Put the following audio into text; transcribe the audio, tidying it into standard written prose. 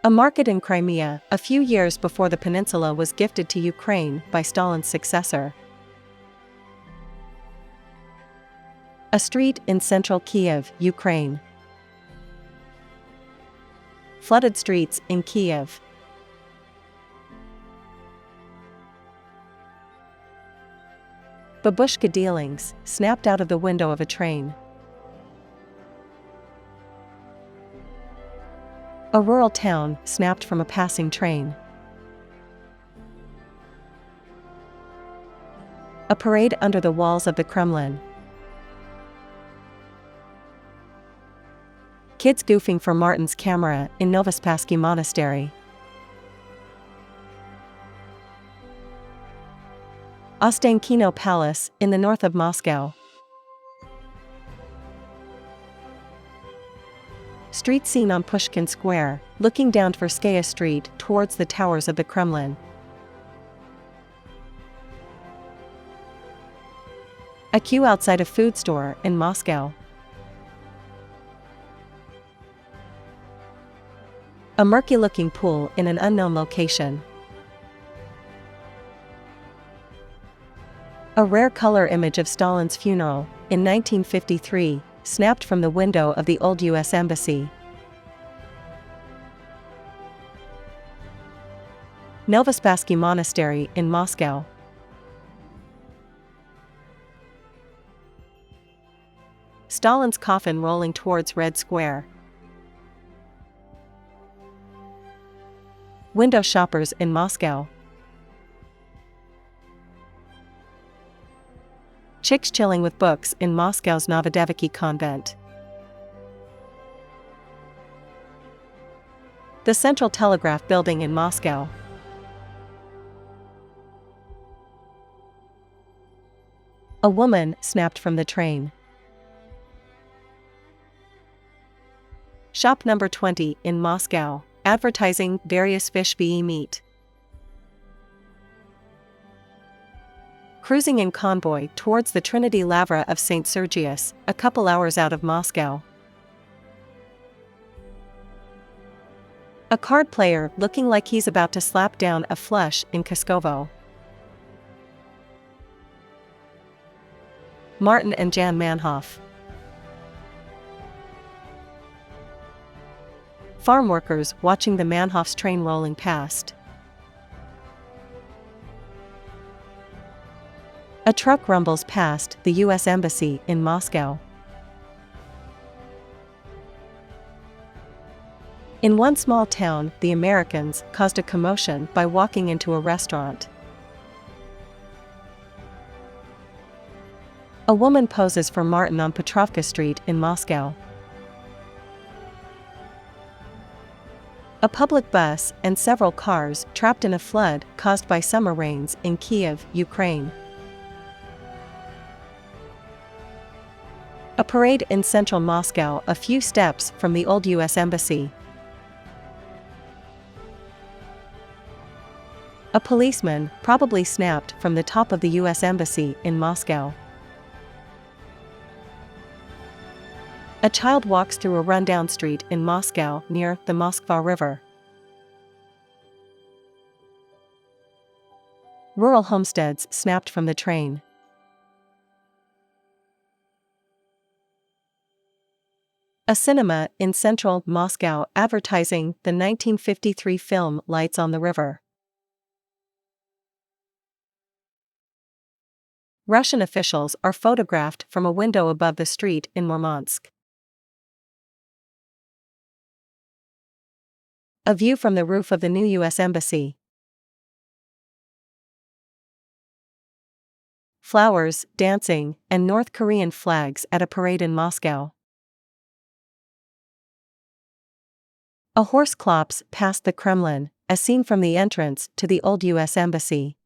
A market in Crimea, a few years before the peninsula was gifted to Ukraine by Stalin's successor. A street in central Kiev, Ukraine. Flooded streets in Kiev. Babushka dealings, snapped out of the window of a train. A rural town, snapped from a passing train. A parade under the walls of the Kremlin. Kids goofing for Martin's camera in Novospassky Monastery. Ostankino Palace in the north of Moscow. Street scene on Pushkin Square, looking down Tverskaya Street towards the towers of the Kremlin. A queue outside a food store in Moscow. A murky-looking pool in an unknown location. A rare color image of Stalin's funeral, in 1953, snapped from the window of the old U.S. Embassy. Novospassky Monastery in Moscow. Stalin's coffin rolling towards Red Square. Window shoppers in Moscow. Chicks chilling with books in Moscow's Novodevichy convent. The Central Telegraph Building in Moscow. A woman snapped from the train. Shop number 20 in Moscow, advertising various fish be meat. Cruising in convoy towards the Trinity Lavra of St. Sergius, a couple hours out of Moscow. A card player looking like he's about to slap down a flush in Koskovo. Martin and Jan Manhoff. Farm workers watching the Manhoff's train rolling past. A truck rumbles past the U.S. Embassy in Moscow. In one small town, the Americans caused a commotion by walking into a restaurant. A woman poses for Martin on Petrovka Street in Moscow. A public bus and several cars trapped in a flood caused by summer rains in Kiev, Ukraine. A parade in central Moscow a few steps from the old U.S. Embassy. A policeman probably snapped from the top of the U.S. Embassy in Moscow. A child walks through a rundown street in Moscow near the Moskva River. Rural homesteads snapped from the train. A cinema in central Moscow advertising the 1953 film Lights on the River. Russian officials are photographed from a window above the street in Murmansk. A view from the roof of the new U.S. Embassy. Flowers, dancing, and North Korean flags at a parade in Moscow. A horse clops past the Kremlin, as seen from the entrance to the old U.S. Embassy.